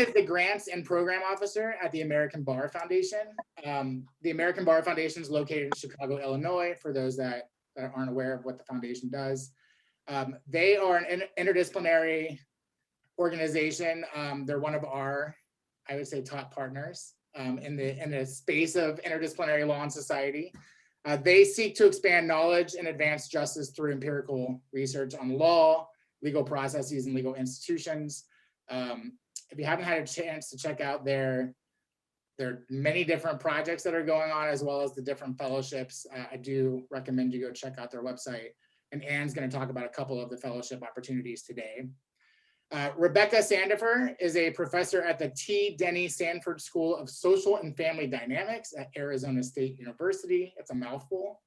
is the Grants and Program Officer at the American Bar Foundation. The American Bar Foundation is located in Chicago, Illinois, for those that aren't aware of what the foundation does. They are an interdisciplinary organization. They're one of our, I would say, top partners in the space of interdisciplinary law and society. They seek to expand knowledge and advance justice through empirical research on law, legal processes, and legal institutions. If you haven't had a chance to check out there are many different projects that are going on, as well as the different fellowships. I do recommend you go check out their website. And Anne's going to talk about a couple of the fellowship opportunities today. Rebecca Sandifer is a professor at the T. Denny Sanford School of Social and Family Dynamics at Arizona State University. It's a mouthful.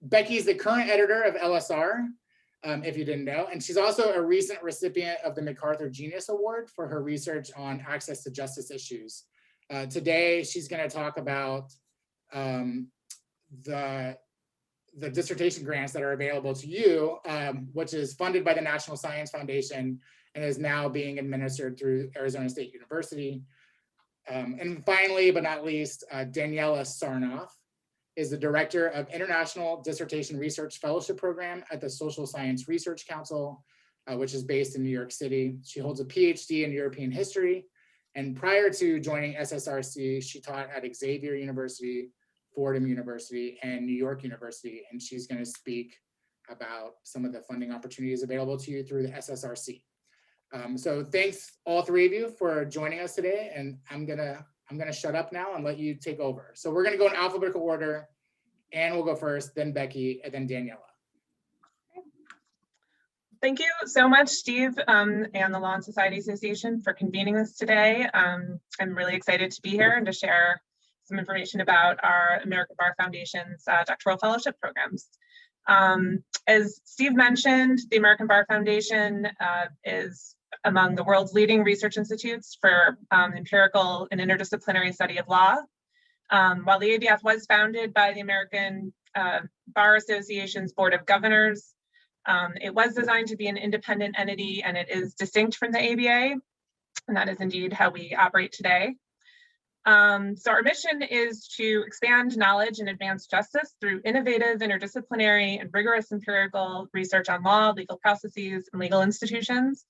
Becky's the current editor of LSR, if you didn't know, and she's also a recent recipient of the MacArthur Genius Award for her research on access to justice issues. Today, she's going to talk about the dissertation grants that are available to you, which is funded by the National Science Foundation and is now being administered through Arizona State University. And finally, but not least, Daniela Sarnoff is the Director of International Dissertation Research Fellowship Program at the Social Science Research Council, which is based in New York City. She holds a PhD in European history. And prior to joining SSRC, she taught at Xavier University, Fordham University, and New York University. And she's going to speak about some of the funding opportunities available to you through the SSRC. So thanks all three of you for joining us today. And I'm gonna shut up now and let you take over. So we're gonna go in alphabetical order. Anne will go first, then Becky, and then Daniela. Thank you so much, Steve, and the Law and Society Association for convening this today. I'm really excited to be here and to share some information about our American Bar Foundation's doctoral fellowship programs. As Steve mentioned, the American Bar Foundation is among the world's leading research institutes for empirical and interdisciplinary study of law. While the ABF was founded by the American Bar Association's Board of Governors, it was designed to be an independent entity, and it is distinct from the ABA, and that is indeed how we operate today. So our mission is to expand knowledge and advance justice through innovative, interdisciplinary, and rigorous empirical research on law, legal processes, and legal institutions.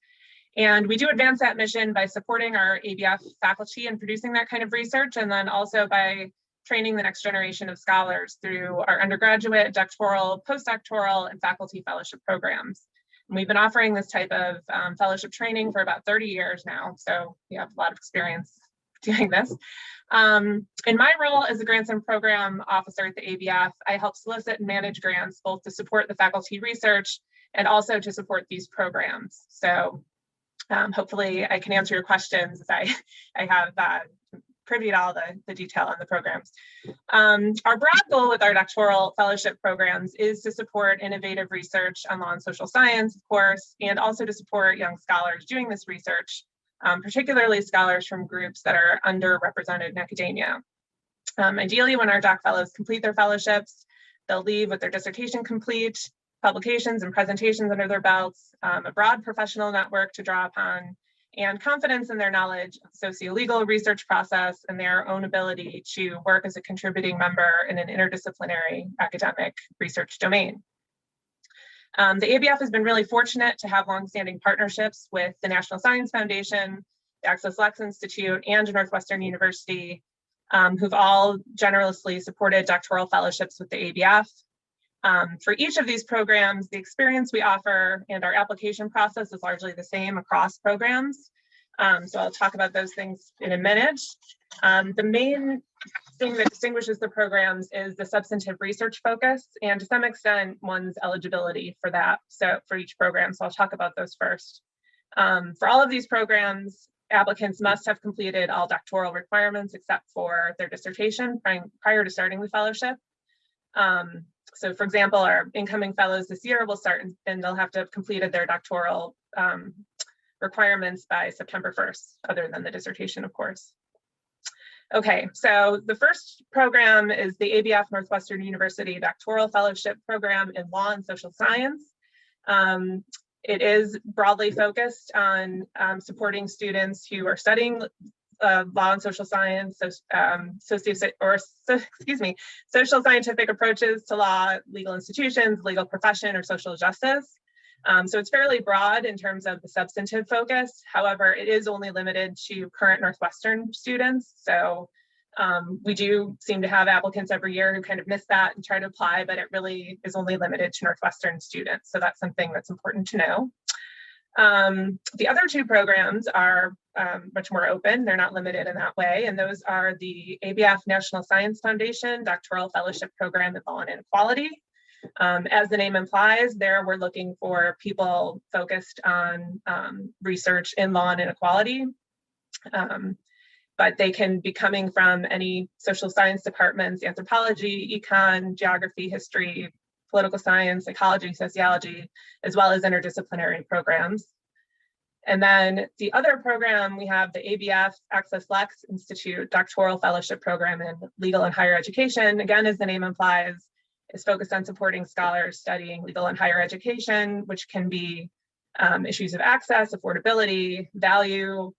And we do advance that mission by supporting our ABF faculty in producing that kind of research, and then also by training the next generation of scholars through our undergraduate, doctoral, postdoctoral, and faculty fellowship programs. And we've been offering this type of fellowship training for about 30 years now, so we have a lot of experience doing this. In my role as a grants and program officer at the ABF, I help solicit and manage grants both to support the faculty research and also to support these programs. So hopefully I can answer your questions as I have privy to all the detail on the programs. Our broad goal with our doctoral fellowship programs is to support innovative research on law and social science, of course, and also to support young scholars doing this research, particularly scholars from groups that are underrepresented in academia. Ideally, when our doc fellows complete their fellowships, they'll leave with their dissertation complete, publications and presentations under their belts, a broad professional network to draw upon, and confidence in their knowledge of the sociolegal research process and their own ability to work as a contributing member in an interdisciplinary academic research domain. The ABF has been really fortunate to have longstanding partnerships with the National Science Foundation, the Access Lex Institute, and Northwestern University, who've all generously supported doctoral fellowships with the ABF. For each of these programs, the experience we offer and our application process is largely the same across programs. So I'll talk about those things in a minute. The main thing that distinguishes the programs is the substantive research focus, and to some extent, one's eligibility for that. So for each program, so I'll talk about those first. For all of these programs, applicants must have completed all doctoral requirements except for their dissertation prior to starting the fellowship. So for example, our incoming fellows this year will start and they'll have to have completed their doctoral requirements by September 1st, other than the dissertation, of course. Okay, so the first program is the ABF Northwestern University Doctoral Fellowship Program in Law and Social Science. It is broadly focused on supporting students who are studying law and social science, social scientific approaches to law, legal institutions, legal profession, or social justice. So it's fairly broad in terms of the substantive focus. However, it is only limited to current Northwestern students. So we do seem to have applicants every year who kind of miss that and try to apply, but it really is only limited to Northwestern students. So that's something that's important to know. The other two programs are much more open. They're not limited in that way. And those are the ABF National Science Foundation Doctoral Fellowship Program in Law and Inequality. As the name implies, there we're looking for people focused on research in law and inequality. But they can be coming from any social science departments, anthropology, econ, geography, history, political science, psychology, sociology, as well as interdisciplinary programs. And then the other program, we have the ABF Access Lex Institute Doctoral Fellowship Program in Legal and Higher Education. Again, as the name implies, is focused on supporting scholars studying legal and higher education, which can be issues of access, affordability, value.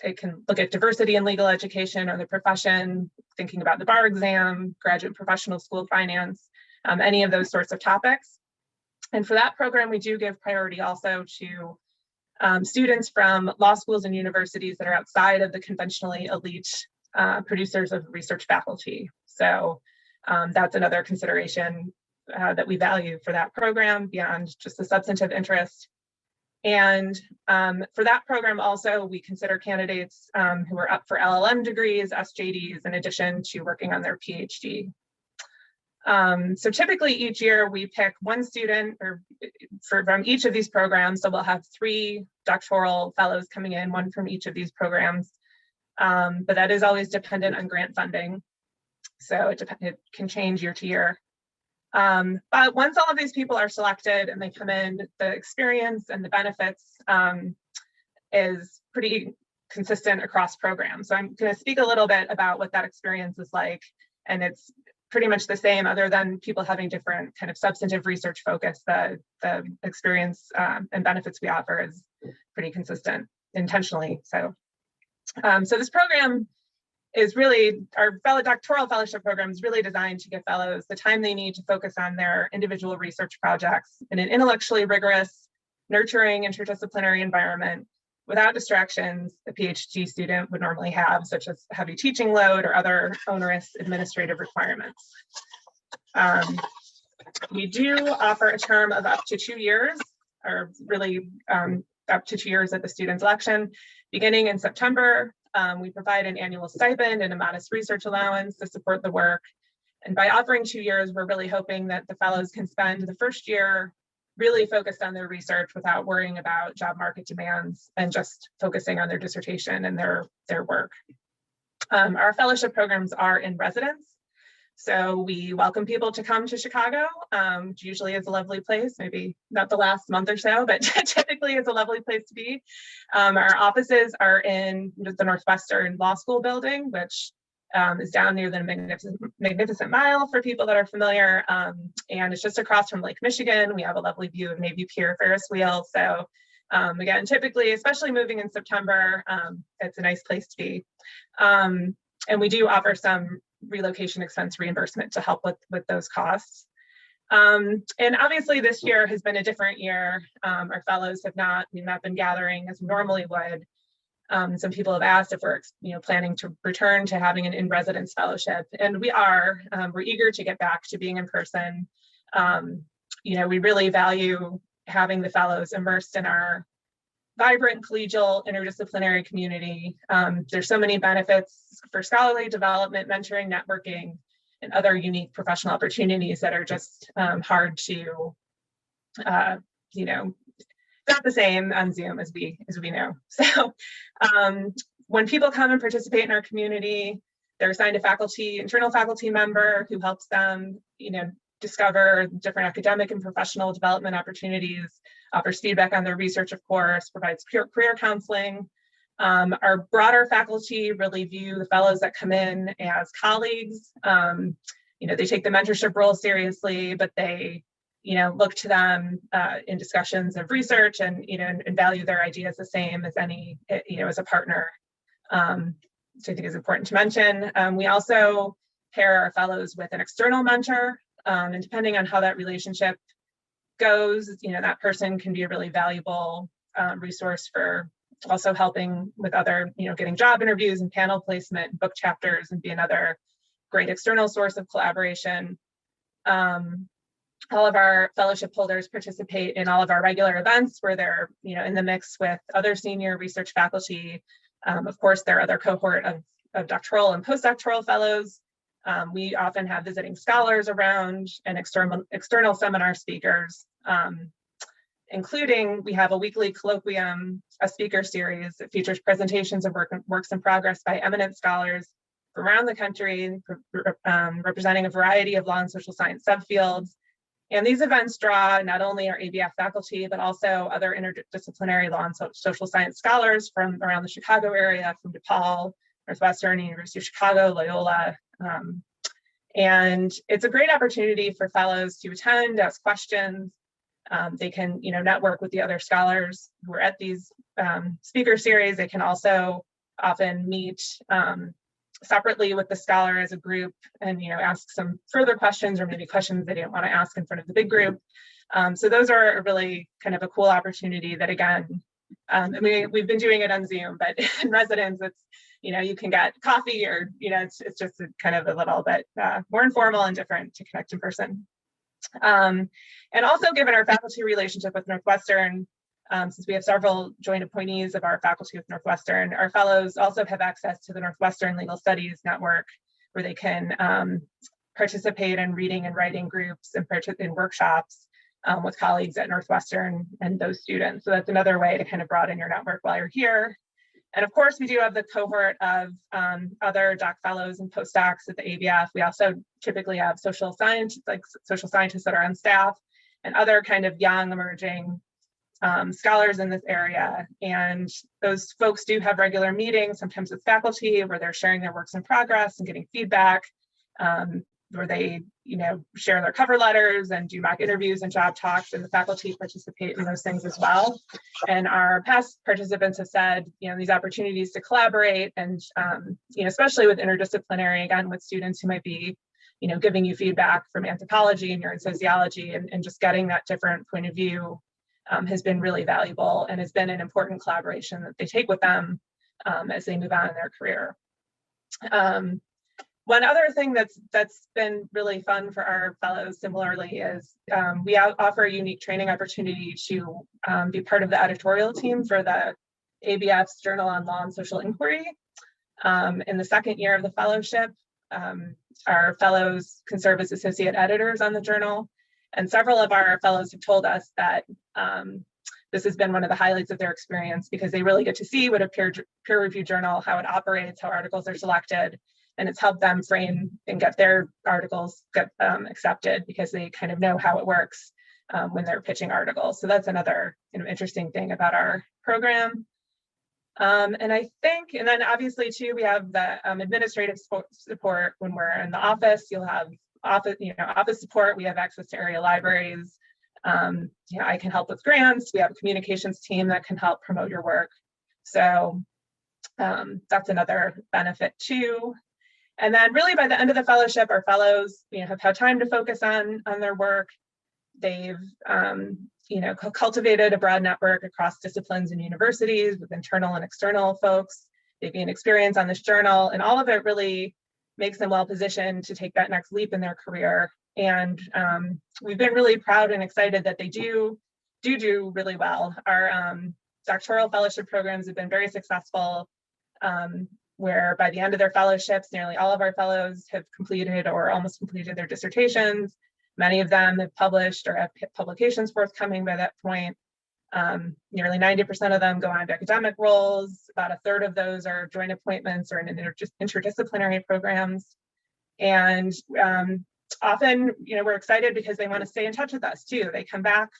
It can look at diversity in legal education or the profession, thinking about the bar exam, graduate professional school finance, any of those sorts of topics. And for that program, we do give priority also to students from law schools and universities that are outside of the conventionally elite producers of research faculty. So that's another consideration that we value for that program beyond just the substantive interest. And for that program also, we consider candidates who are up for LLM degrees, SJDs, in addition to working on their PhD. So typically each year we pick one student from each of these programs. So we'll have 3 doctoral fellows coming in, one from each of these programs. But that is always dependent on grant funding. So it can change year to year. But once all of these people are selected and they come in, the experience and the benefits is pretty consistent across programs. So I'm going to speak a little bit about what that experience is like. And it's pretty much the same, other than people having different kind of substantive research focus. The experience and benefits we offer is pretty consistent intentionally. So this program is really, our doctoral fellowship program is really designed to give fellows the time they need to focus on their individual research projects in an intellectually rigorous, nurturing, interdisciplinary environment without distractions a PhD student would normally have, such as heavy teaching load or other onerous administrative requirements. We do offer a term of up to 2 years, or really up to 2 years at the student's election. Beginning in September, we provide an annual stipend and a modest research allowance to support the work. And by offering 2 years, we're really hoping that the fellows can spend the first year really focused on their research without worrying about job market demands and just focusing on their dissertation and their work. Our fellowship programs are in residence. So we welcome people to come to Chicago, which usually is a lovely place, maybe not the last month or so, but typically it's a lovely place to be. Our offices are in the Northwestern Law School building, which is down near the Magnificent Mile for people that are familiar. And it's just across from Lake Michigan. We have a lovely view of Navy Pier Ferris wheel. So again, typically, especially moving in September, it's a nice place to be. And we do offer some relocation expense reimbursement to help with those costs. And obviously this year has been a different year. Our fellows we've not been gathering as we normally would. Some people have asked if we're planning to return to having an in-residence fellowship, and we are. We're eager to get back to being in person. We really value having the fellows immersed in our vibrant collegial interdisciplinary community. There's so many benefits for scholarly development, mentoring, networking, and other unique professional opportunities that are just hard to, not the same on Zoom as we know. So when people come and participate in our community, they're assigned a internal faculty member who helps them, discover different academic and professional development opportunities, offers feedback on their research, of course, provides career counseling. Our broader faculty really view the fellows that come in as colleagues. They take the mentorship role seriously, but they look to them in discussions of research and, and value their ideas the same as any, as a partner. So I think is important to mention. We also pair our fellows with an external mentor, and depending on how that relationship goes, that person can be a really valuable resource for also helping with other, getting job interviews and panel placement, book chapters, and be another great external source of collaboration. All of our fellowship holders participate in all of our regular events where they're, in the mix with other senior research faculty. Of course, there are other cohort of doctoral and postdoctoral fellows. We often have visiting scholars around and external seminar speakers, including we have a weekly colloquium, a speaker series that features presentations of works in progress by eminent scholars from around the country, representing a variety of law and social science subfields. And these events draw not only our ABF faculty, but also other interdisciplinary law and social science scholars from around the Chicago area, from DePaul, Northwestern, University of Chicago, Loyola. And it's a great opportunity for fellows to attend, ask questions. They can, network with the other scholars who are at these speaker series. They can also often meet separately with the scholar as a group and, ask some further questions or maybe questions they didn't want to ask in front of the big group. So those are a really kind of a cool opportunity that, again, we've been doing it on Zoom, but in residence, it's, you can get coffee or, it's just kind of a little bit more informal and different to connect in person. And also, given our faculty relationship with Northwestern, since we have several joint appointees of our faculty with Northwestern, our fellows also have access to the Northwestern Legal Studies Network, where they can participate in reading and writing groups and in workshops with colleagues at Northwestern and those students. So that's another way to kind of broaden your network while you're here. And of course, we do have the cohort of other doc fellows and postdocs at the ABF. We also typically have social scientists that are on staff and other kind of young emerging scholars in this area. And those folks do have regular meetings, sometimes with faculty, where they're sharing their works in progress and getting feedback, where they, share their cover letters and do mock interviews and job talks, and the faculty participate in those things as well. And our past participants have said, these opportunities to collaborate and, especially with interdisciplinary, again, with students who might be, giving you feedback from anthropology and you're in sociology, and just getting that different point of view has been really valuable and has been an important collaboration that they take with them as they move on in their career. One other thing that's been really fun for our fellows similarly is we offer a unique training opportunity to be part of the editorial team for the ABF's Journal on Law and Social Inquiry. In the second year of the fellowship, our fellows can serve as associate editors on the journal. And several of our fellows have told us that this has been one of the highlights of their experience, because they really get to see what a peer-reviewed journal, how it operates, how articles are selected, and it's helped them frame and get their articles accepted, because they kind of know how it works when they're pitching articles. So that's another interesting thing about our program. And I think, and then obviously too, we have the administrative support when we're in the office. You'll have office support. We have access to area libraries. I can help with grants. We have a communications team that can help promote your work. So that's another benefit too. And then really by the end of the fellowship, our fellows, have had time to focus on their work. They've, cultivated a broad network across disciplines and universities with internal and external folks. They've gained experience on this journal, and all of it really makes them well positioned to take that next leap in their career. And we've been really proud and excited that they do really well. Our doctoral fellowship programs have been very successful, where by the end of their fellowships, nearly all of our fellows have completed or almost completed their dissertations. Many of them have published or have publications forthcoming by that point. Nearly 90% of them go on to academic roles. About a third of those are joint appointments or in interdisciplinary programs. And often, we're excited because they want to stay in touch with us too. They come back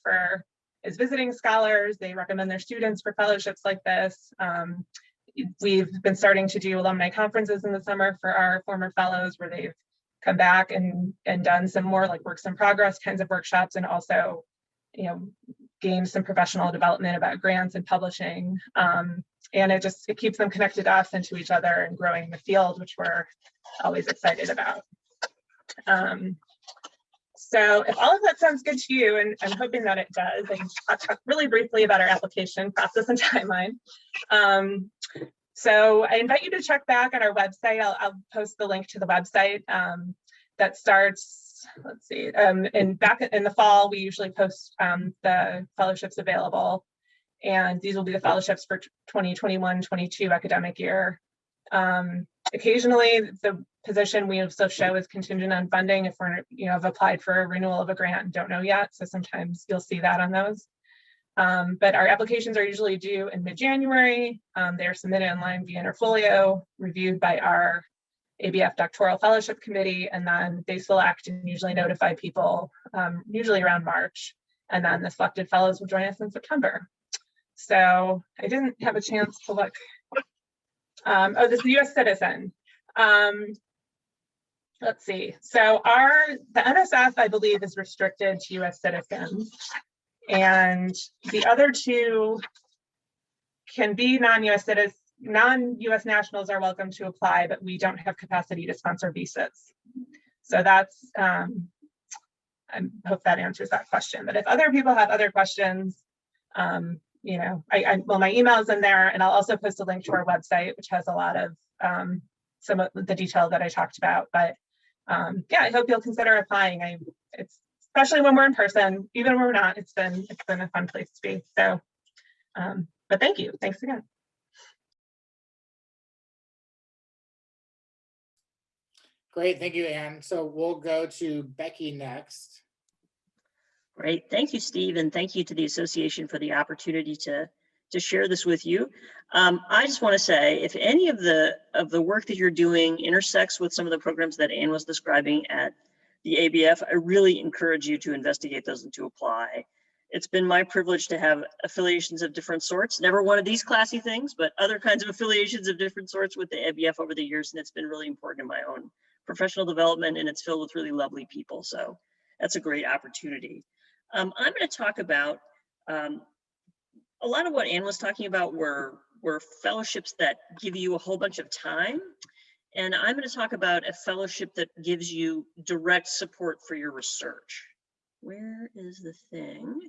as visiting scholars. They recommend their students for fellowships like this. We've been starting to do alumni conferences in the summer for our former fellows, where they've come back and done some more like works in progress kinds of workshops, and also, you know, gained some professional development about grants and publishing. And it keeps them connected to us and to each other and growing the field, which we're always excited about. So if all of that sounds good to you, and I'm hoping that it does, I'll talk really briefly about our application process and timeline. So I invite you to check back on our website. I'll post the link to the website that starts, let's see, and back in the fall, we usually post the fellowships available. And these will be the fellowships for 2021-22 academic year. Occasionally, the position we also show is contingent on funding if we're, you know, have applied for a renewal of a grant and don't know yet. So sometimes you'll see that on those. But our applications are usually due in mid-January. They are submitted online via Interfolio, reviewed by our ABF Doctoral Fellowship Committee, and then they select and usually notify people, usually around March. And then the selected fellows will join us in September. So I didn't have a chance to look. Oh, this is a US citizen. Let's see. So the NSF, I believe, is restricted to US citizens. And the other two can be non-US citizens. Non-US nationals are welcome to apply, but we don't have capacity to sponsor visas. So that's, I hope that answers that question. But if other people have other questions, you know, well, my email is in there, and I'll also post a link to our website, which has a lot of some of the detail that I talked about. But yeah, I hope you'll consider applying. It's especially when we're in person, even when we're not. It's been a fun place to be. So, but thank you. Thanks again. Great, thank you, Anne. So we'll go to Becky next. Great, thank you, Steve, and thank you to the association for the opportunity to share this with you. I just want to say, if any of the work that you're doing intersects with some of the programs that Anne was describing at the ABF, I really encourage you to investigate those and to apply. It's been my privilege to have affiliations of different sorts, never one of these classy things, but other kinds of affiliations of different sorts with the ABF over the years, and it's been really important in my own professional development, and it's filled with really lovely people. So that's a great opportunity. I'm going to talk about a lot of what Anne was talking about were fellowships that give you a whole bunch of time. And I'm going to talk about a fellowship that gives you direct support for your research. Where is the thing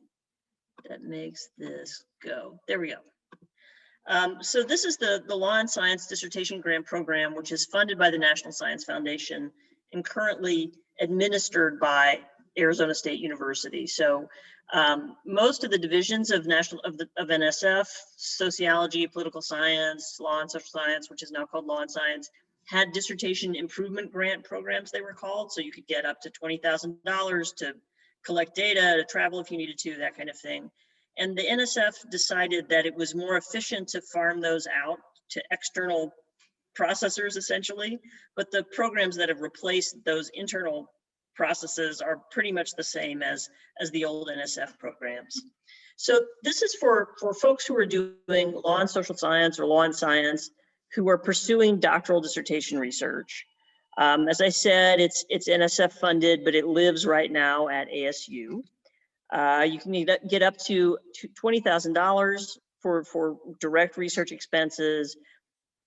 that makes this go? There we go. So this is the Law and Science Dissertation Grant Program, which is funded by the National Science Foundation and currently administered by Arizona State University. So most of the divisions of NSF, sociology, political science, law and social science, which is now called Law and Science, had dissertation improvement grant programs, they were called. So you could get up to $20,000 to collect data, to travel if you needed to, that kind of thing. And the NSF decided that it was more efficient to farm those out to external processors, essentially. But the programs that have replaced those internal processes are pretty much the same as the old NSF programs. So this is for folks who are doing law and social science or law and science who are pursuing doctoral dissertation research. As I said, it's NSF funded, but it lives right now at ASU. You can get up to $20,000 for direct research expenses.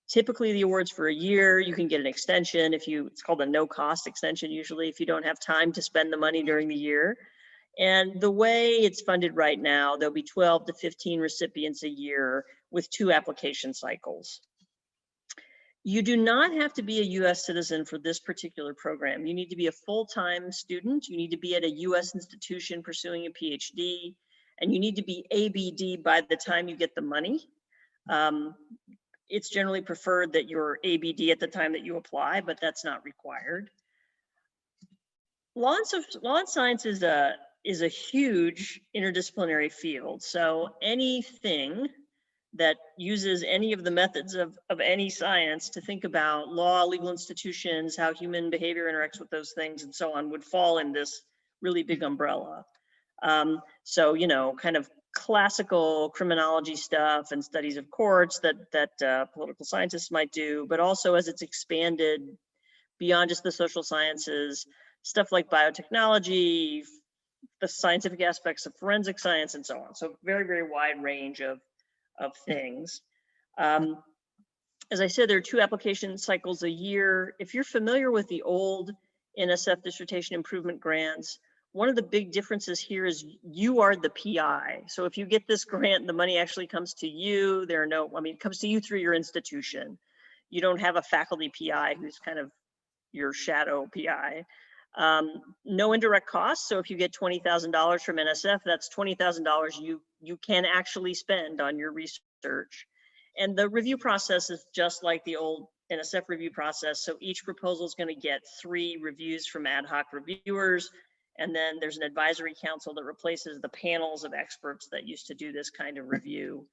Typically the award's for a year. You can get an extension it's called a no cost extension usually if you don't have time to spend the money during the year. And the way it's funded right now, there'll be 12 to 15 recipients a year with 2 application cycles. You do not have to be a US citizen for this particular program. You need to be a full-time student. You need to be at a US institution pursuing a PhD, and you need to be ABD by the time you get the money. It's generally preferred that you're ABD at the time that you apply, but that's not required. Law and science is a huge interdisciplinary field. So anything that uses any of the methods of any science to think about law, legal institutions, how human behavior interacts with those things, and so on, would fall in this really big umbrella. So, you know, kind of classical criminology stuff and studies of courts that political scientists might do, but also as it's expanded beyond just the social sciences, stuff like biotechnology, the scientific aspects of forensic science, and so on. So very, very wide range of things. As I said, there are 2 application cycles a year. If you're familiar with the old NSF dissertation improvement grants, one of the big differences here is you are the PI. So if you get this grant, the money actually comes to you. There are no, I mean, it comes to you through your institution. You don't have a faculty PI who's kind of your shadow PI. No indirect costs. So if you get $20,000 from NSF, that's $20,000 you can actually spend on your research. And the review process is just like the old NSF review process. So each proposal is going to get 3 reviews from ad hoc reviewers. And then there's an advisory council that replaces the panels of experts that used to do this kind of review.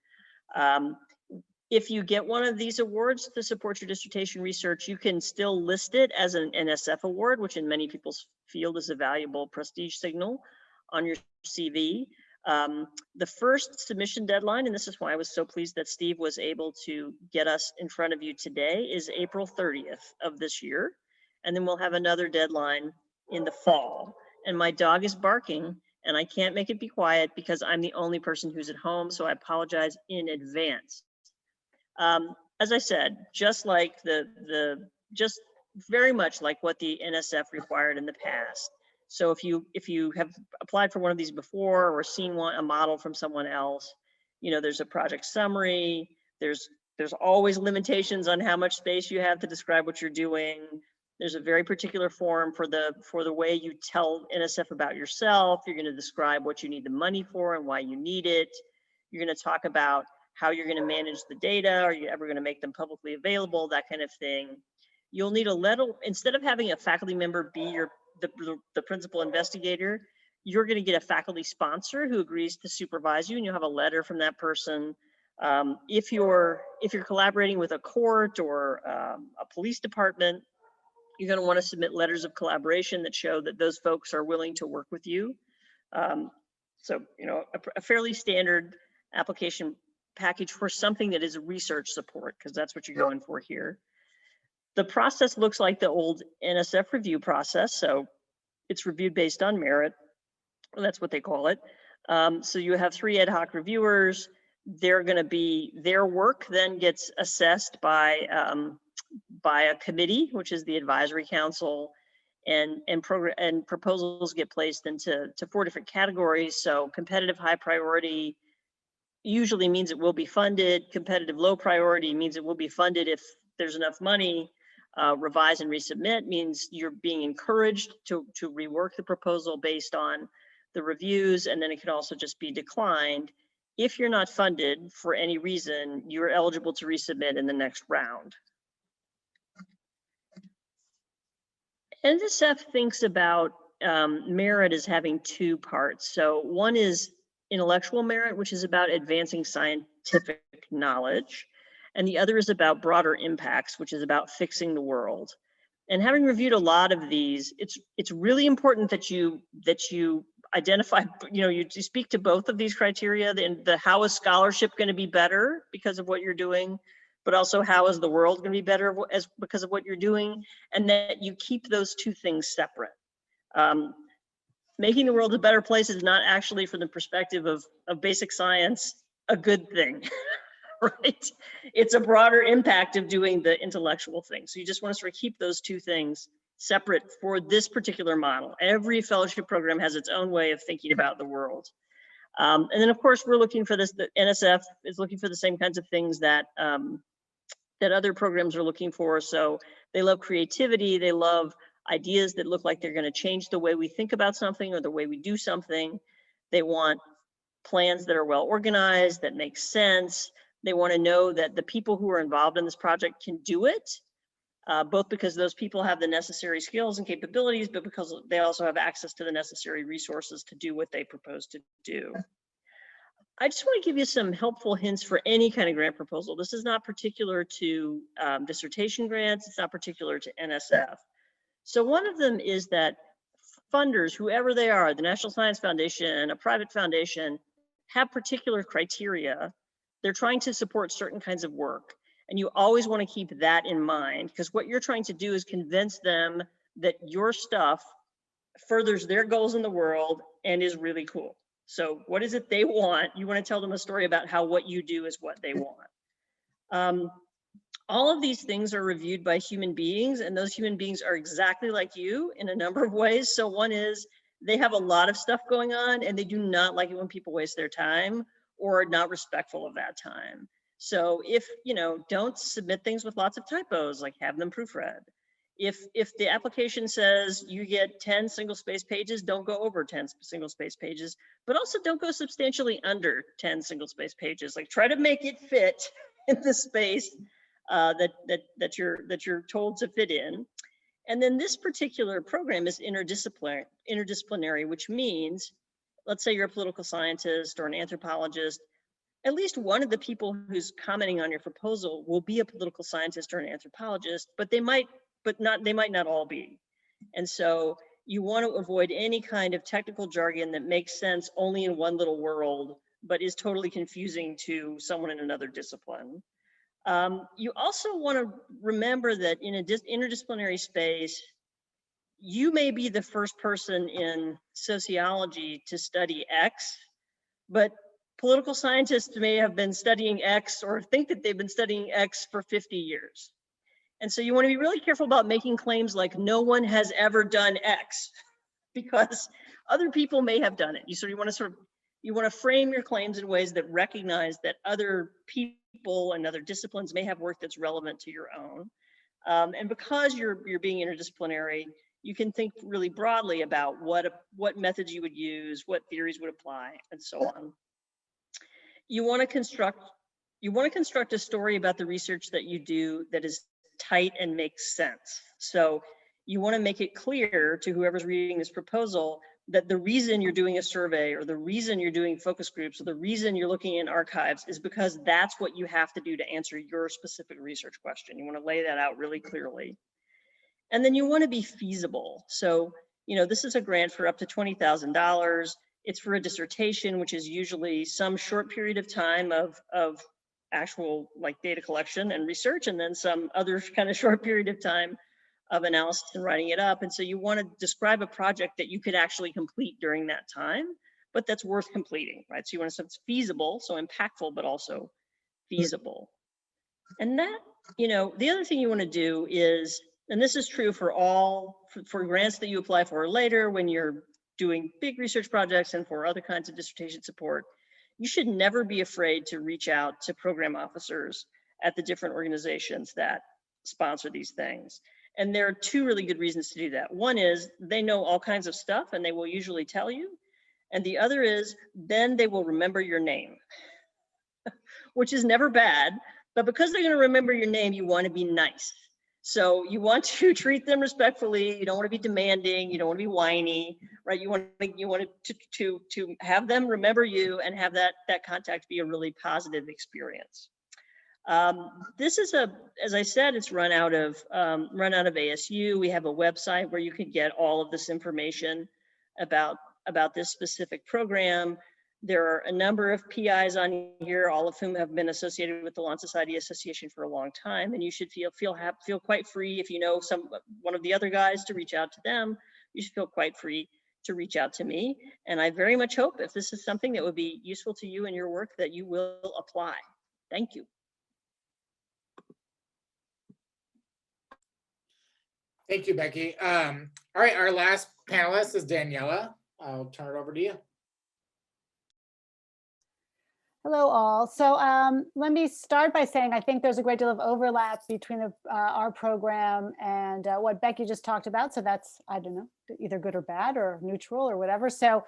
If you get one of these awards to support your dissertation research, you can still list it as an NSF award, which in many people's field is a valuable prestige signal on your CV. The first submission deadline, and this is why I was so pleased that Steve was able to get us in front of you today, is April 30th of this year. And then we'll have another deadline in the fall. And my dog is barking and I can't make it be quiet because I'm the only person who's at home. So I apologize in advance. As I said, just like just very much like what the NSF required in the past. So if you have applied for one of these before or seen a model from someone else, you know, there's a project summary, there's always limitations on how much space you have to describe what you're doing. There's a very particular form for the way you tell NSF about yourself. You're going to describe what you need the money for and why you need it. You're going to talk about how you're going to manage the data. Are you ever going to make them publicly available? That kind of thing. You'll need a letter, instead of having a faculty member be the principal investigator, you're going to get a faculty sponsor who agrees to supervise you, and you'll have a letter from that person. If you're collaborating with a court or a police department, you're going to want to submit letters of collaboration that show that those folks are willing to work with you. So, you know, a fairly standard application package for something that is research support, because that's what you're going for here. The process looks like the old NSF review process. So it's reviewed based on merit. That's what they call it. So you have 3 ad hoc reviewers. They're going to be, their work then gets assessed by a committee, which is the advisory council, and proposals get placed into 4 different categories. So competitive high priority usually means it will be funded. Competitive low priority means it will be funded if there's enough money. Revise and resubmit means you're being encouraged to rework the proposal based on the reviews, and then it can also just be declined. If you're not funded for any reason, you're eligible to resubmit in the next round. NSF thinks about merit as having 2 parts. So one is intellectual merit, which is about advancing scientific knowledge. And the other is about broader impacts, which is about fixing the world. And having reviewed a lot of these, it's really important that you identify, you know, you speak to both of these criteria, the how is scholarship going to be better because of what you're doing, but also how is the world going to be better because of what you're doing, and that you keep those 2 things separate. Making the world a better place is not actually, from the perspective of basic science, a good thing. Right? It's a broader impact of doing the intellectual thing. So you just want to sort of keep those 2 things separate for this particular model. Every fellowship program has its own way of thinking about the world. And then of course, we're looking for this, the NSF is looking for the same kinds of things that, that other programs are looking for. So they love creativity. They love ideas that look like they're going to change the way we think about something or the way we do something. They want plans that are well organized, that make sense. They want to know that the people who are involved in this project can do it, both because those people have the necessary skills and capabilities, but because they also have access to the necessary resources to do what they propose to do. I just want to give you some helpful hints for any kind of grant proposal. This is not particular to dissertation grants. It's not particular to NSF. So one of them is that funders, whoever they are, the National Science Foundation, a private foundation, have particular criteria. They're trying to support certain kinds of work. And you always want to keep that in mind, because what you're trying to do is convince them that your stuff furthers their goals in the world and is really cool. So what is it they want? You want to tell them a story about how what you do is what they want. All of these things are reviewed by human beings, and those human beings are exactly like you in a number of ways. So one is they have a lot of stuff going on, and they do not like it when people waste their time or are not respectful of that time. So if, don't submit things with lots of typos, like have them proofread. If the application says you get 10 single space pages, don't go over 10 single space pages, but also don't go substantially under 10 single space pages. Like, try to make it fit in the space that you're told to fit in. And then this particular program is interdisciplinary, which means, let's say you're a political scientist or an anthropologist, at least one of the people who's commenting on your proposal will be a political scientist or an anthropologist, but they might not all be. And so you want to avoid any kind of technical jargon that makes sense only in one little world, but is totally confusing to someone in another discipline. You also want to remember that in a interdisciplinary space, you may be the first person in sociology to study X, but political scientists may have been studying X or think that they've been studying X for 50 years. And so you want to be really careful about making claims like no one has ever done X, because other people may have done it. You want to frame your claims in ways that recognize that other people and other disciplines may have work that's relevant to your own. And because you're being interdisciplinary, you can think really broadly about what methods you would use, what theories would apply, and so on. You want to construct a story about the research that you do that is tight and makes sense. So you want to make it clear to whoever's reading this proposal that the reason you're doing a survey, or the reason you're doing focus groups, or the reason you're looking in archives is because that's what you have to do to answer your specific research question. You want to lay that out really clearly. And then you want to be feasible. So, this is a grant for up to $20,000. It's for a dissertation, which is usually some short period of time of actual data collection and research, and then some other kind of short period of time of analysis and writing it up. And so you want to describe a project that you could actually complete during that time, but that's worth completing, right? So you want to say it's feasible, so impactful, but also feasible. And that, the other thing you want to do is, and this is true for grants that you apply for later when you're doing big research projects and for other kinds of dissertation support, you should never be afraid to reach out to program officers at the different organizations that sponsor these things. And there are two really good reasons to do that. One is they know all kinds of stuff and they will usually tell you. And the other is then they will remember your name, which is never bad. But because they're going to remember your name, you want to be nice. So you want to treat them respectfully. You don't want to be demanding. You don't want to be whiny, right? You want to have them remember you and have that contact be a really positive experience. This is as I said, it's run out of ASU. We have a website where you can get all of this information about this specific program. There are a number of PIs on here, all of whom have been associated with the Lawn Society Association for a long time, and you should feel quite free, if you know one of the other guys, to reach out to them. You should feel quite free to reach out to me. And I very much hope, if this is something that would be useful to you in your work, that you will apply. Thank you. Thank you, Becky. All right, our last panelist is Daniela. I'll turn it over to you. Hello, all. So let me start by saying I think there's a great deal of overlap between our program and what Becky just talked about. So that's, I don't know, either good or bad or neutral or whatever. So,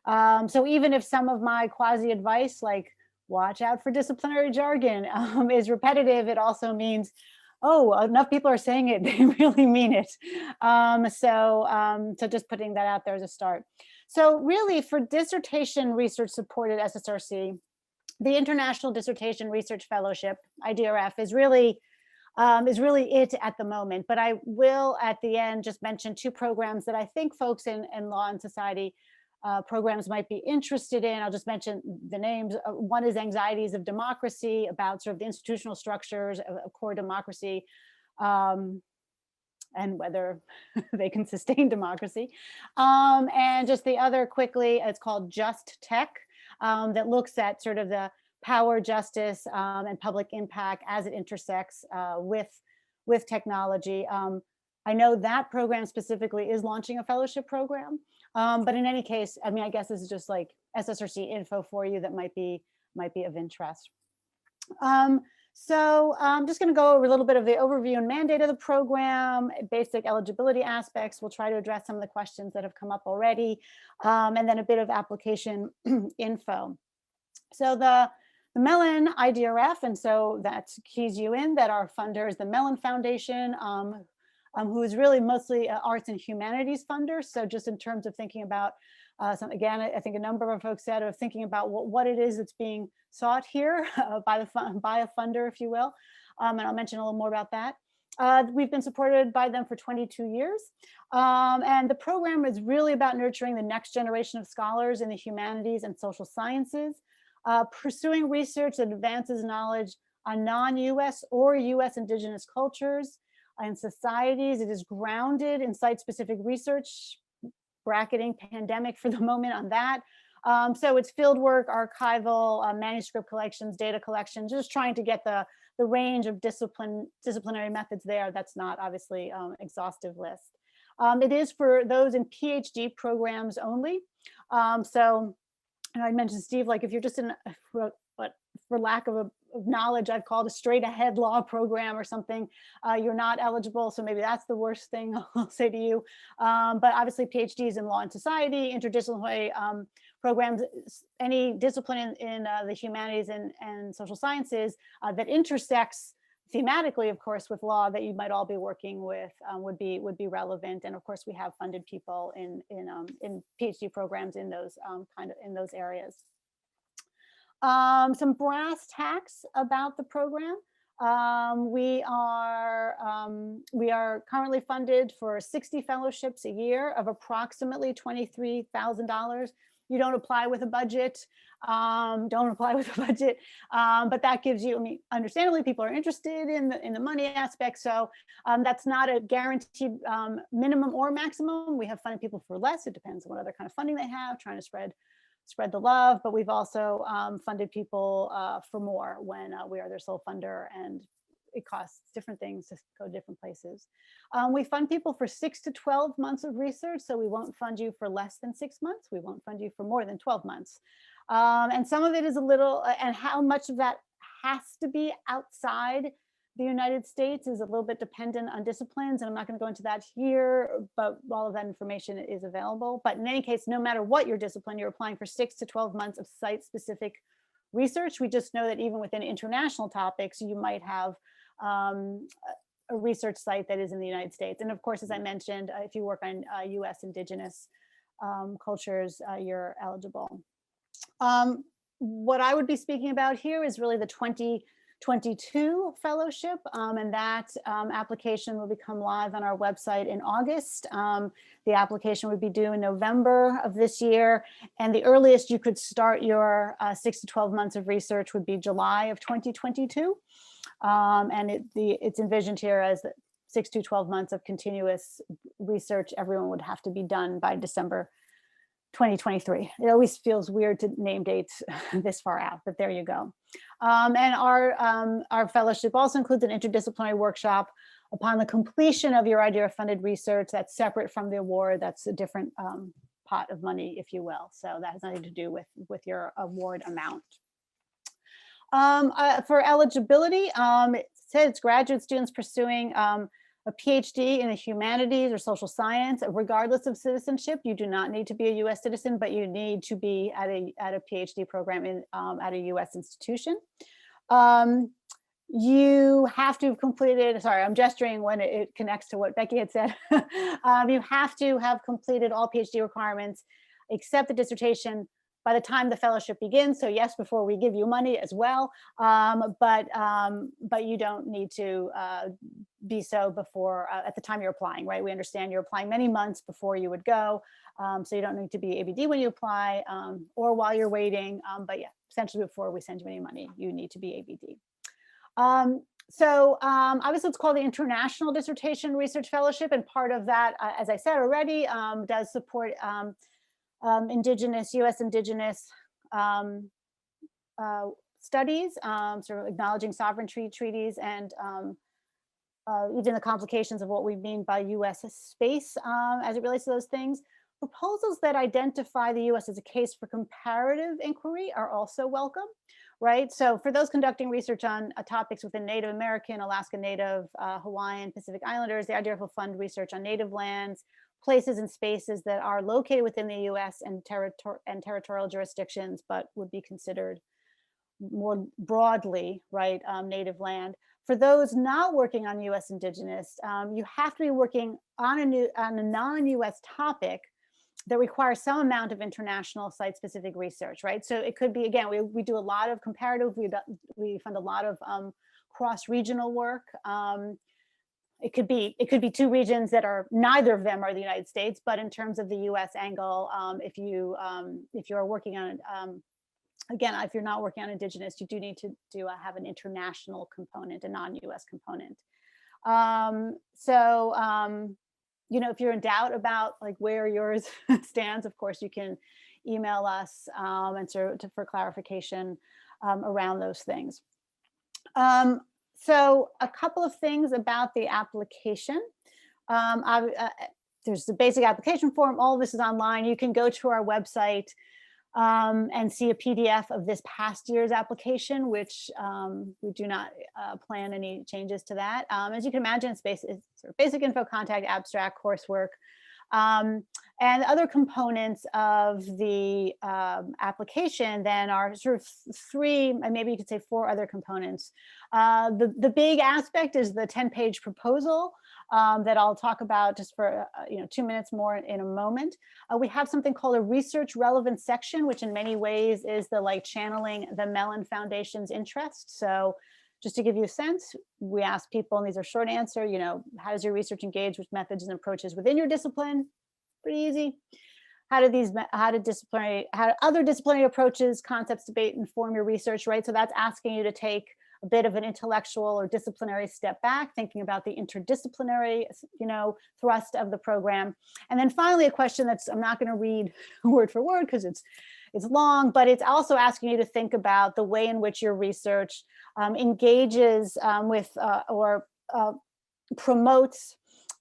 so even if some of my quasi advice, like watch out for disciplinary jargon, is repetitive, it also means, oh, enough people are saying it, they really mean it. So just putting that out there as a start. So really, for dissertation research supported SSRC, the International Dissertation Research Fellowship, IDRF, is really it at the moment. But I will, at the end, just mention two programs that I think folks in Law and Society programs might be interested in. I'll just mention the names. One is Anxieties of Democracy, about sort of the institutional structures of core democracy, and whether they can sustain democracy. And just the other quickly, it's called Just Tech, that looks at sort of the power, justice, and public impact as it intersects with technology. I know that program specifically is launching a fellowship program, but in any case, I mean, I guess this is just SSRC info for you that might be of interest. So I'm just going to go over a little bit of the overview and mandate of the program, basic eligibility aspects. We'll try to address some of the questions that have come up already, and then a bit of application info. So the Mellon IDRF, and so that keys you in that our funder is the Mellon Foundation, who is really mostly arts and humanities funder. So just in terms of thinking about again, I think a number of folks said of thinking about what it is that's being sought here by a funder, if you will. And I'll mention a little more about that. We've been supported by them for 22 years. And the program is really about nurturing the next generation of scholars in the humanities and social sciences, pursuing research that advances knowledge on non-US or US indigenous cultures and societies. It is grounded in site-specific research, bracketing pandemic for the moment on that. So it's fieldwork, archival, manuscript collections, data collection, just trying to get the range of disciplinary methods there. That's not obviously exhaustive list. It is for those in PhD programs only. So I mentioned, Steve, like if you're just in, for lack of knowledge, I've called a straight ahead law program or something, you're not eligible. So maybe that's the worst thing I'll say to you. But obviously PhDs in law and society, interdisciplinary programs, any discipline in the humanities and social sciences that intersects thematically, of course, with law that you might all be working with would be relevant. And of course, we have funded people in PhD programs in those in those areas. Some brass tacks about the program. We are currently funded for 60 fellowships a year of approximately $23,000. You don't apply with a budget, but that gives you, I mean, understandably, people are interested in the money aspect. So that's not a guaranteed minimum or maximum. We have funded people for less. It depends on what other kind of funding they have, trying to spread the love, but we've also funded people for more when we are their sole funder, and it costs different things to go to different places. We fund people for 6 to 12 months of research, so we won't fund you for less than 6 months. We won't fund you for more than 12 months. And some of it is a little, and how much of that has to be outside the United States is a little bit dependent on disciplines, and I'm not going to go into that here, but all of that information is available. But in any case, no matter what your discipline, you're applying for 6 to 12 months of site-specific research. We just know that even within international topics, you might have a research site that is in the United States. And of course, as I mentioned, if you work on US indigenous cultures, you're eligible. What I would be speaking about here is really the 2022 fellowship, and that application will become live on our website in August. The application would be due in November of this year, and the earliest you could start your 6 to 12 months of research would be July of 2022. And it's envisioned here as 6 to 12 months of continuous research. Everyone would have to be done by December 2023. It always feels weird to name dates this far out, but there you go. And our fellowship also includes an interdisciplinary workshop upon the completion of your idea of funded research that's separate from the award. That's a different pot of money, if you will. So that has nothing to do with your award amount. For eligibility, it says graduate students pursuing a PhD in the humanities or social science, regardless of citizenship. You do not need to be a US citizen, but you need to be at a PhD program at a US institution. You have to have completed, sorry, I'm gesturing when it connects to what Becky had said. You have to have completed all PhD requirements except the dissertation by the time the fellowship begins. So yes, before we give you money as well, but you don't need to be so before at the time you're applying, right? We understand you're applying many months before you would go, so you don't need to be ABD when you apply or while you're waiting. But yeah, essentially before we send you any money, you need to be ABD. Obviously it's called the International Dissertation Research Fellowship, and part of that, as I said already, does support U.S. Indigenous studies, sort of acknowledging sovereignty treaties and even the complications of what we mean by U.S. space as it relates to those things. Proposals that identify the U.S. as a case for comparative inquiry are also welcome, right? So for those conducting research on topics within Native American, Alaska Native, Hawaiian, Pacific Islanders, the idea will fund research on native lands, places and spaces that are located within the U.S. and territorial jurisdictions, but would be considered more broadly, right, native land. For those not working on U.S. Indigenous, you have to be working on a non-U.S. topic that requires some amount of international site-specific research, right? So it could be, again, we do a lot of comparative, we fund a lot of cross-regional work. It could be two regions that are, neither of them are the United States, but in terms of the U.S. angle, if you are working on, again, if you're not working on Indigenous, you do need to have an international component, a non-U.S. component. You know, if you're in doubt about like where yours stands, of course, you can email us and for clarification around those things. So a couple of things about the application. There's the basic application form. All of this is online. You can go to our website and see a PDF of this past year's application, which we do not plan any changes to that. As you can imagine, it's sort of basic info, contact, abstract, coursework. And other components of the application then are sort of three, and maybe you could say four other components. The big aspect is the 10-page proposal that I'll talk about just for 2 minutes more in a moment. We have something called a research relevance section, which in many ways is the channeling the Mellon Foundation's interest. So just to give you a sense, we ask people, and these are short answer, how does your research engage with methods and approaches within your discipline? Pretty easy. How do other disciplinary approaches, concepts, debate inform your research, right? So that's asking you to take a bit of an intellectual or disciplinary step back, thinking about the interdisciplinary, thrust of the program. And then finally, a question that's, I'm not going to read word for word because it's long, but it's also asking you to think about the way in which your research engages with or promotes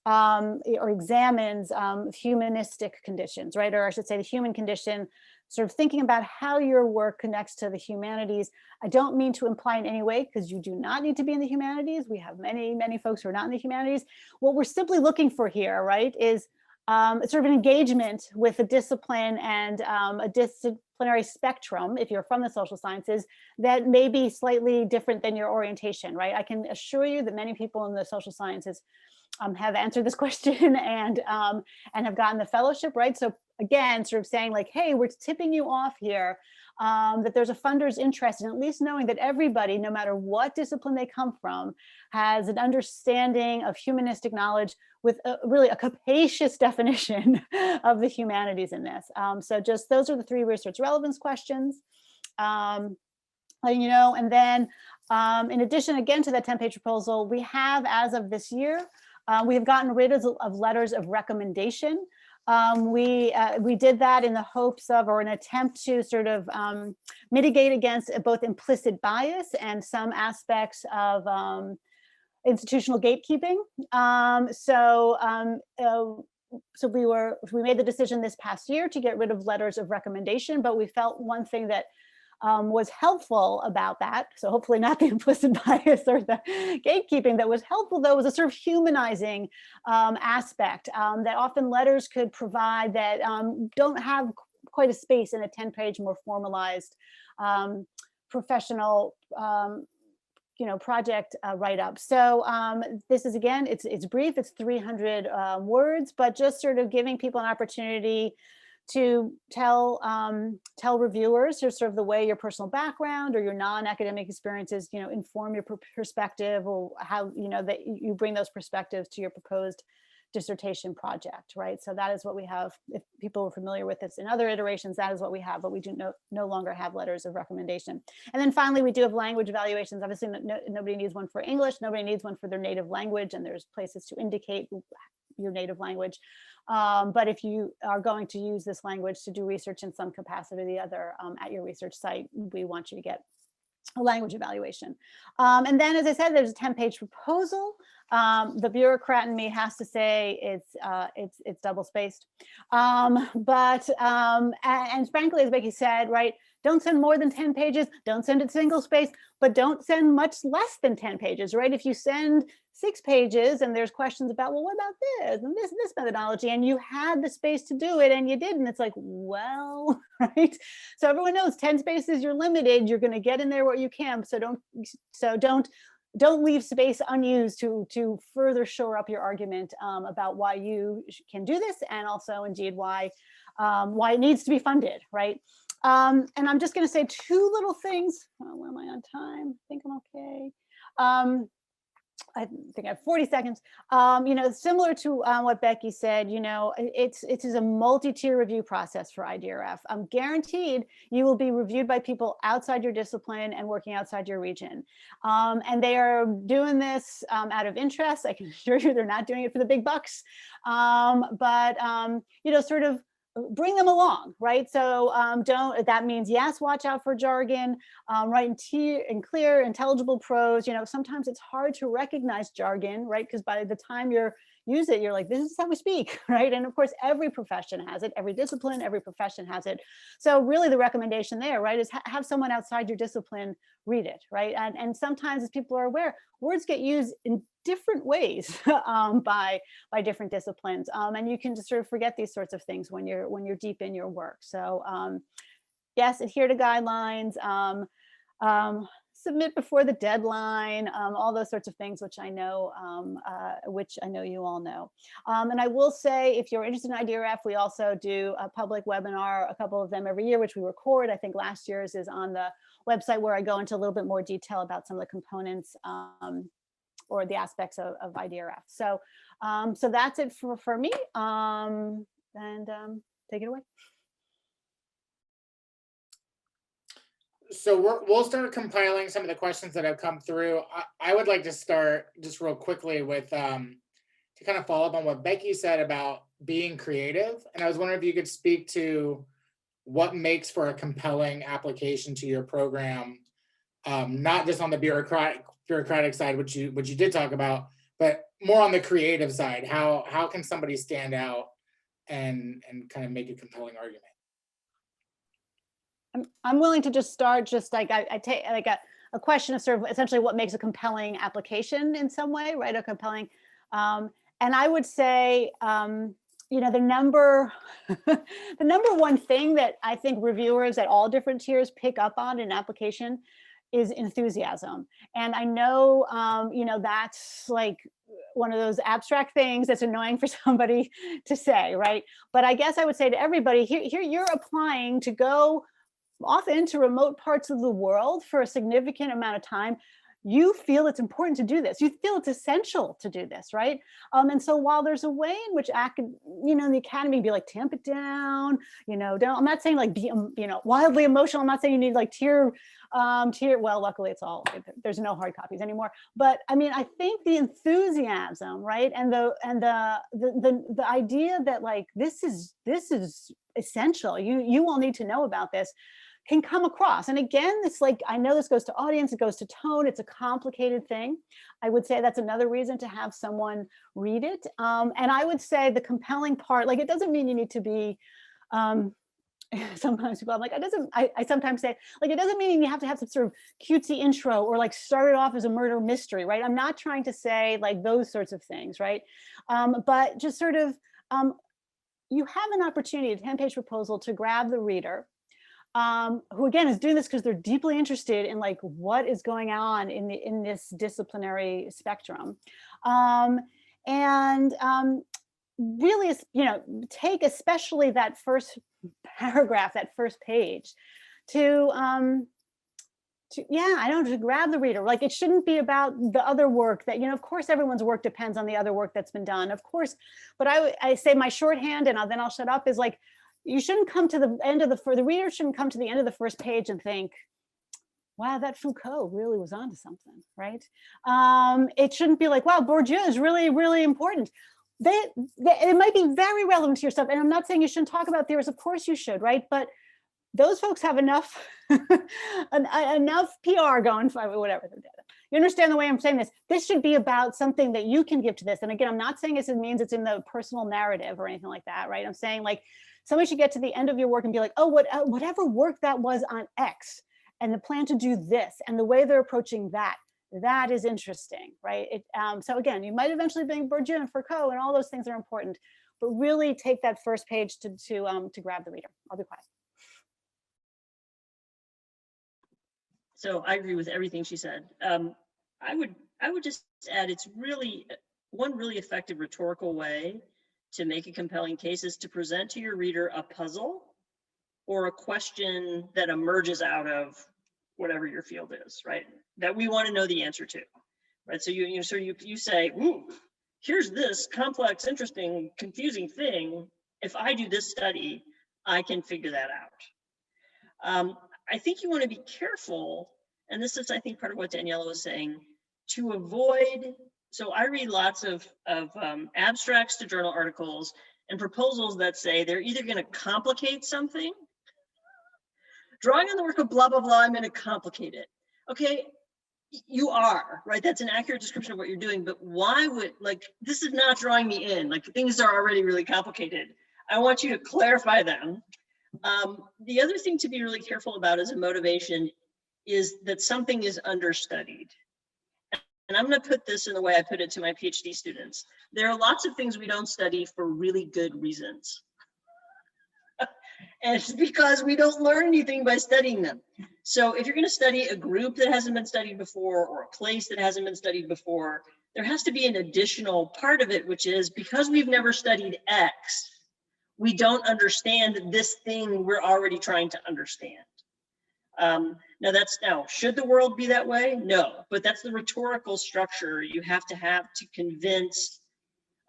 or examines humanistic conditions, right? Or I should say the human condition, sort of thinking about how your work connects to the humanities. I don't mean to imply in any way, because you do not need to be in the humanities. We have many, many folks who are not in the humanities. What we're simply looking for here, right, is sort of an engagement with a discipline and a disciplinary spectrum, if you're from the social sciences, that may be slightly different than your orientation, right? I can assure you that many people in the social sciences have answered this question and have gotten the fellowship, right? So again, sort of saying like, hey, we're tipping you off here, that there's a funder's interest in at least knowing that everybody, no matter what discipline they come from, has an understanding of humanistic knowledge with really a capacious definition of the humanities in this. So just those are the three research relevance questions. And then in addition, again, to that 10-page proposal, we have, as of this year, we have gotten rid of letters of recommendation. We did that in the hopes of, or an attempt to sort of mitigate against both implicit bias and some aspects of institutional gatekeeping. So we made the decision this past year to get rid of letters of recommendation, but we felt one thing that was helpful about that, so hopefully not the implicit bias or the gatekeeping, that was helpful though was a sort of humanizing aspect that often letters could provide that don't have quite a space in a 10-page more formalized professional project write-up. So this is, again, it's brief, it's 300 words, but just sort of giving people an opportunity to tell reviewers or sort of the way your personal background or your non-academic experiences, inform your perspective, or how, that you bring those perspectives to your proposed dissertation project, right? So that is what we have. If people are familiar with this in other iterations, that is what we have, but we do no longer have letters of recommendation. And then finally, we do have language evaluations. Obviously, nobody needs one for English, nobody needs one for their native language, and there's places to indicate your native language. But if you are going to use this language to do research in some capacity or the other at your research site, we want you to get a language evaluation. And then, as I said, there's a 10-page proposal. The bureaucrat in me has to say it's double spaced. And frankly, as Becky said, right, don't send more than 10 pages, don't send it single space, but don't send much less than 10 pages, right? If you send 6 pages and there's questions about, well, what about this and this methodology, and you had the space to do it and you didn't, it's like, well, right? So everyone knows 10 spaces, you're limited, you're gonna get in there what you can, so don't leave space unused to further shore up your argument about why you can do this, and also indeed why it needs to be funded, right? And I'm just going to say 2 little things. Where am I on time? I think I'm okay. I think I have 40 seconds. Similar to what Becky said, it is a multi-tier review process for IDRF. Guaranteed, you will be reviewed by people outside your discipline and working outside your region. And they are doing this out of interest. I can assure you they're not doing it for the big bucks. Sort of bring them along, right? So that means, yes, watch out for jargon, write in clear, intelligible prose. Sometimes it's hard to recognize jargon, right? Because by the time you use it, you're like, this is how we speak, right? And of course, every profession has it, every discipline, every profession has it. So really the recommendation there, right, is have someone outside your discipline read it, right? And sometimes, as people are aware, words get used in different ways by different disciplines, and you can just sort of forget these sorts of things when you're deep in your work. So yes, adhere to guidelines, submit before the deadline, all those sorts of things, which I know you all know. And I will say, if you're interested in IDRF, we also do a public webinar, a couple of them every year, which we record. I think last year's is on the website, where I go into a little bit more detail about some of the components or the aspects of IDRF. So that's it for me. Take it away. So we'll start compiling some of the questions that have come through. I would like to start just real quickly with to kind of follow up on what Becky said about being creative. And I was wondering if you could speak to what makes for a compelling application to your program, not just on the bureaucratic side, which you did talk about, but more on the creative side. How can somebody stand out and kind of make a compelling argument? I'm willing to just start, just like I take like a question of sort of essentially what makes a compelling application in some way, right? A compelling, and I would say, the number one thing that I think reviewers at all different tiers pick up on in an application is enthusiasm. And I know, that's like one of those abstract things that's annoying for somebody to say, right? But I guess I would say to everybody, here you're applying to go often to remote parts of the world for a significant amount of time. You feel it's important to do this. You feel it's essential to do this, right? And so while there's a way in which the academy be like, tamp it down, I'm not saying like be, wildly emotional. I'm not saying you need like tier. Well, luckily it's all, there's no hard copies anymore. But I mean, I think the enthusiasm, right, and the idea that like this is essential. You all need to know about this, can come across. And again, it's like, I know this goes to audience, it goes to tone, it's a complicated thing. I would say that's another reason to have someone read it. And I would say the compelling part, like, it doesn't mean you need to be, sometimes people, I'm like, I sometimes say, like, it doesn't mean you have to have some sort of cutesy intro or like start it off as a murder mystery, right? I'm not trying to say like those sorts of things, right? But just sort of, you have an opportunity, a 10-page proposal, to grab the reader, who again is doing this because they're deeply interested in like what is going on in this disciplinary spectrum, really is, take especially that first paragraph, that first page to grab the reader. Like, it shouldn't be about the other work that, of course, everyone's work depends on the other work that's been done, of course. But I say my shorthand, and then I'll shut up, is like, you shouldn't come to the end of the reader shouldn't come to the end of the first page and think, wow, that Foucault really was onto something, right? It shouldn't be like, wow, Bourdieu is really, really important. It might be very relevant to your stuff. And I'm not saying you shouldn't talk about theories, of course you should, right? But those folks have enough enough PR going for whatever. You understand the way I'm saying this? This should be about something that you can give to this. And again, I'm not saying it means it's in the personal narrative or anything like that, right? I'm saying, like, somebody should get to the end of your work and be like, oh, whatever work that was on X, and the plan to do this, and the way they're approaching that is interesting, right? So again, you might eventually bring Bourdieu and Foucault, and all those things are important, but really take that first page to grab the reader. I'll be quiet. So I agree with everything she said. I would just add, it's really one really effective rhetorical way to make a compelling case is to present to your reader a puzzle or a question that emerges out of whatever your field is, right? That we want to know the answer to, right? So you say, ooh, here's this complex, interesting, confusing thing. If I do this study, I can figure that out. I think you want to be careful, and this is, I think, part of what Daniela was saying, to avoid, so I read lots of abstracts to journal articles and proposals that say they're either going to complicate something, drawing on the work of blah, blah, blah, I'm going to complicate it. Okay, you are, right? That's an accurate description of what you're doing, but why would, like, this is not drawing me in, like, things are already really complicated. I want you to clarify them. The other thing to be really careful about as a motivation is that something is understudied. And I'm going to put this in the way I put it to my PhD students. There are lots of things we don't study for really good reasons. And it's because we don't learn anything by studying them. So if you're going to study a group that hasn't been studied before, or a place that hasn't been studied before, there has to be an additional part of it, which is because we've never studied X, we don't understand this thing we're already trying to understand. Now, should the world be that way? No, but that's the rhetorical structure you have to convince.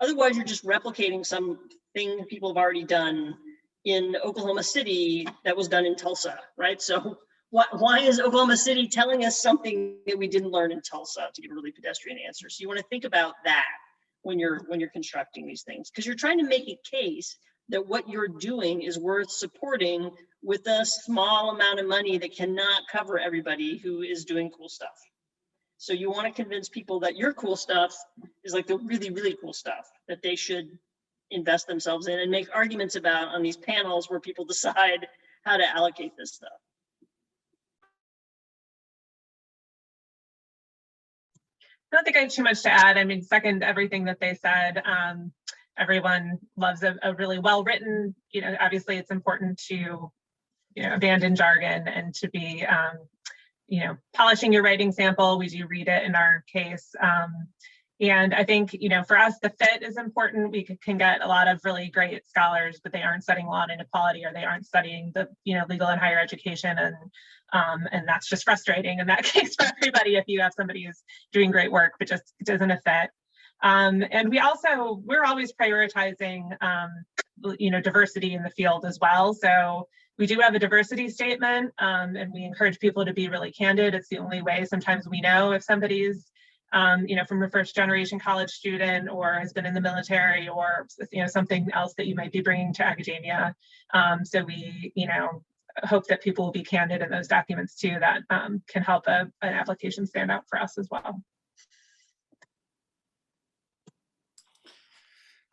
Otherwise, you're just replicating something people have already done in Oklahoma City that was done in Tulsa, right? So why is Oklahoma City telling us something that we didn't learn in Tulsa, to give a really pedestrian answer? So you want to think about that when you're constructing these things, because you're trying to make a case that what you're doing is worth supporting with a small amount of money that cannot cover everybody who is doing cool stuff. So you want to convince people that your cool stuff is like the really, really cool stuff that they should invest themselves in and make arguments about on these panels where people decide how to allocate this stuff. I don't think I have too much to add. I mean, second everything that they said. Everyone loves a really well-written, obviously it's important to, abandon jargon and to be, polishing your writing sample. We do read it in our case. And I think, for us, the fit is important. We can get a lot of really great scholars, but they aren't studying law and inequality, or they aren't studying the, legal and higher education. And that's just frustrating in that case for everybody if you have somebody who's doing great work, but just doesn't fit. And we're always prioritizing, diversity in the field as well. So we do have a diversity statement, and we encourage people to be really candid. It's the only way sometimes we know if somebody's, from a first generation college student, or has been in the military, or, something else that you might be bringing to academia. So we, hope that people will be candid in those documents too, that can help an application stand out for us as well.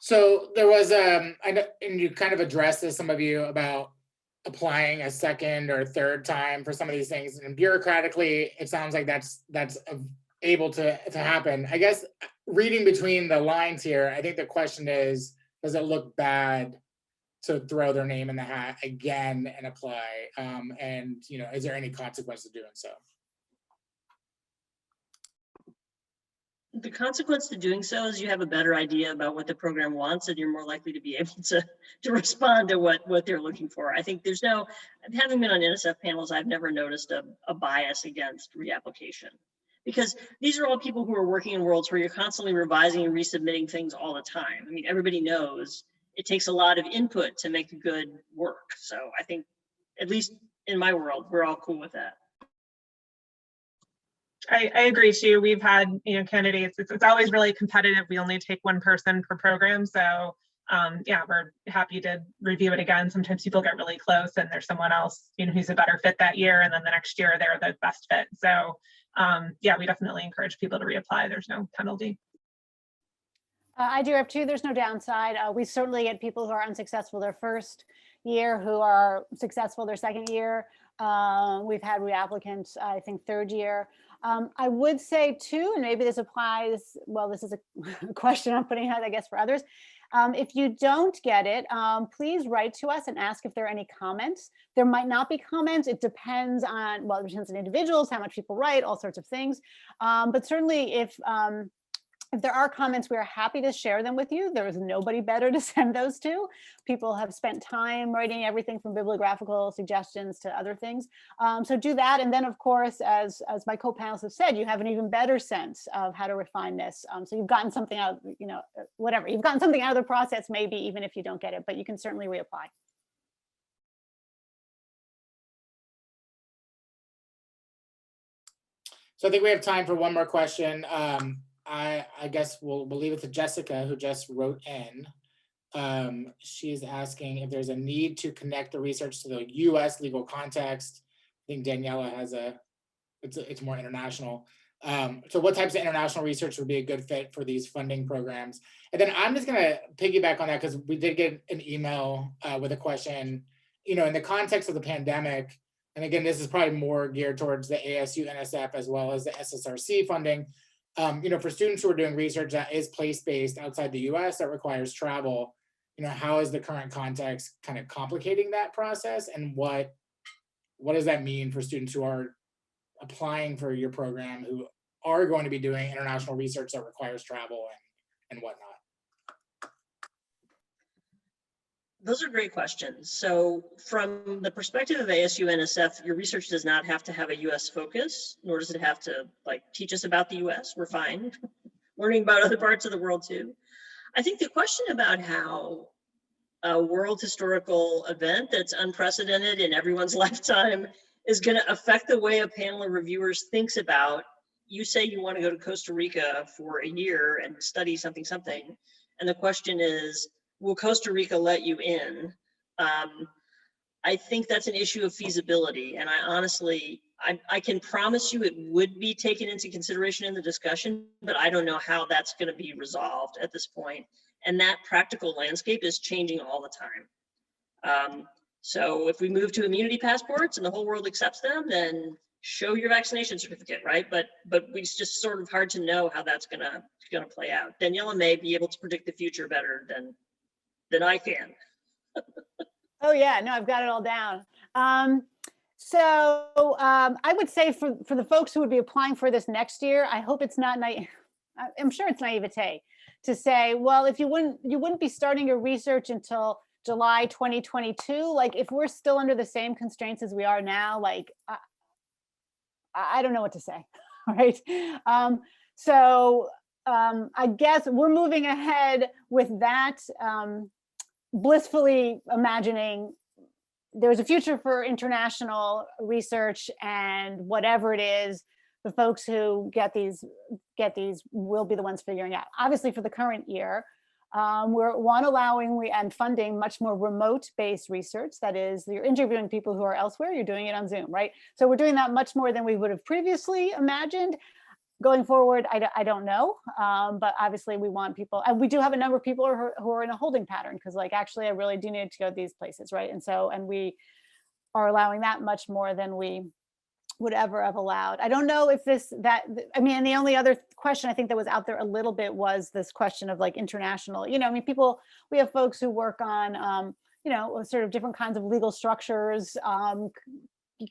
So there was, I know, and you kind of addressed this, some of you, about applying a second or third time for some of these things, and bureaucratically, it sounds like that's able to happen. I guess reading between the lines here, I think the question is, does it look bad to throw their name in the hat again and apply? And is there any consequence to doing so? The consequence to doing so is you have a better idea about what the program wants, and you're more likely to be able to respond to what they're looking for. I think there's no, having been on NSF panels, I've never noticed a bias against reapplication, because these are all people who are working in worlds where you're constantly revising and resubmitting things all the time. I mean, everybody knows it takes a lot of input to make good work. So I think, at least in my world, we're all cool with that. I agree too. We've had, candidates, it's always really competitive. We only take one person per program. So yeah, we're happy to review it again. Sometimes people get really close and there's someone else, who's a better fit that year. And then the next year they're the best fit. So yeah, we definitely encourage people to reapply. There's no penalty. I do have two. There's no downside. We certainly get people who are unsuccessful their first year, who are successful their second year. We've had reapplicants, I think, third year. I would say too, and maybe this applies, well, this is a question I'm putting out, I guess, for others. If you don't get it, please write to us and ask if there are any comments. There might not be comments. It depends on, well, it depends on individuals, how much people write, all sorts of things. But certainly if there are comments, we are happy to share them with you. There is nobody better to send those to. People have spent time writing everything from bibliographical suggestions to other things. So do that. And then, of course, as my co-panelists have said, you have an even better sense of how to refine this. So you've gotten something out, whatever. You've gotten something out of the process, maybe even if you don't get it, but you can certainly reapply. So I think we have time for one more question. I guess we'll leave it to Jessica, who just wrote in. She's asking if there's a need to connect the research to the US legal context. I think Daniela has it's more international. So what types of international research would be a good fit for these funding programs? And then I'm just gonna piggyback on that because we did get an email with a question, in the context of the pandemic, and again, this is probably more geared towards the ASU NSF as well as the SSRC funding. For students who are doing research that is place-based outside the US that requires travel, how is the current context kind of complicating that process? And what does that mean for students who are applying for your program, who are going to be doing international research that requires travel and whatnot? Those are great questions. So from the perspective of ASU NSF, your research does not have to have a US focus, nor does it have to teach us about the US. We're fine learning about other parts of the world too. I think the question about how a world historical event that's unprecedented in everyone's lifetime is going to affect the way a panel of reviewers thinks about, you say you want to go to Costa Rica for a year and study something, and the question is, will Costa Rica let you in? I think that's an issue of feasibility. And I honestly, I can promise you it would be taken into consideration in the discussion, but I don't know how that's going to be resolved at this point. And that practical landscape is changing all the time. So if we move to immunity passports and the whole world accepts them, then show your vaccination certificate, right? But it's just sort of hard to know how that's gonna play out. Daniela may be able to predict the future better than I can. Oh yeah, no, I've got it all down. So I would say for the folks who would be applying for this next year, I hope it's not naive. I'm sure it's naivete to say, well, if you wouldn't be starting your research until July 2022. Like if we're still under the same constraints as we are now, like I don't know what to say, right? So I guess we're moving ahead with that, blissfully imagining there's a future for international research, and whatever it is, the folks who get these will be the ones figuring out. Obviously, for the current year, we're allowing and funding much more remote-based research. That is, you're interviewing people who are elsewhere, you're doing it on Zoom, right? So we're doing that much more than we would have previously imagined. Going forward, I don't know, but obviously we want people, and we do have a number of people who are in a holding pattern because like, actually, I really do need to go to these places, right? And we are allowing that much more than we would ever have allowed. I don't know if I mean, the only other question I think that was out there a little bit was this question of like international, I mean, we have folks who work on, sort of different kinds of legal structures,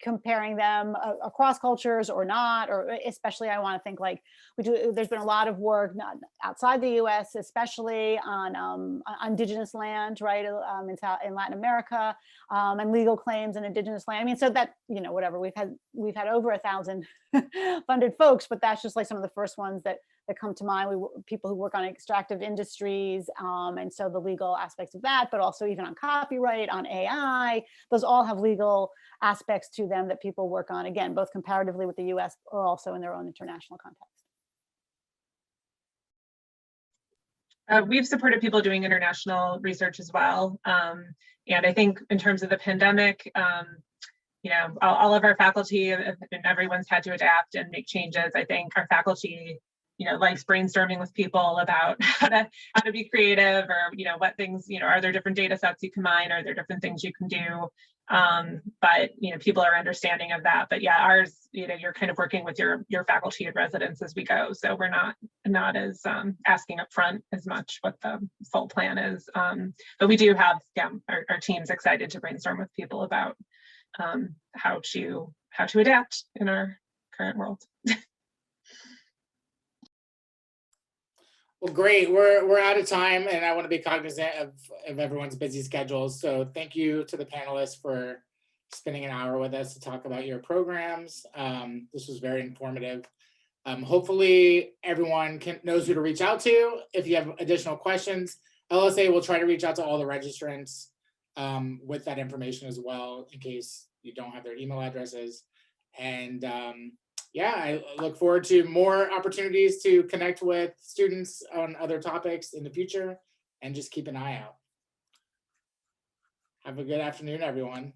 comparing them across cultures or not, or especially I want to think like there's been a lot of work not outside the US, especially on indigenous land, right, in Latin America, and legal claims in indigenous land. I mean, so that, you know, whatever, we've had over 1,000 funded folks, but that's just like some of the first ones that come to mind. People who work on extractive industries, and so the legal aspects of that, but also even on copyright, on AI, those all have legal aspects to them that people work on, again, both comparatively with the US or also in their own international context. We've supported people doing international research as well. And I think in terms of the pandemic, you know, all of our faculty and everyone's had to adapt and make changes. I think our faculty, you know, likes brainstorming with people about how to be creative, or, you know, what things, you know, are there different data sets you can mine? Are there different things you can do? But, you know, people are understanding of that. But yeah, ours, you know, you're kind of working with your faculty and residents as we go. So we're not as asking up front as much what the full plan is. But we do have, yeah, our team's excited to brainstorm with people about how to adapt in our current world. Well, great. We're out of time, and I want to be cognizant of everyone's busy schedules. So thank you to the panelists for spending an hour with us to talk about your programs. This was very informative. Hopefully everyone knows who to reach out to. If you have additional questions, LSA will try to reach out to all the registrants with that information as well, in case you don't have their email addresses. And yeah, I look forward to more opportunities to connect with students on other topics in the future, and just keep an eye out. Have a good afternoon, everyone.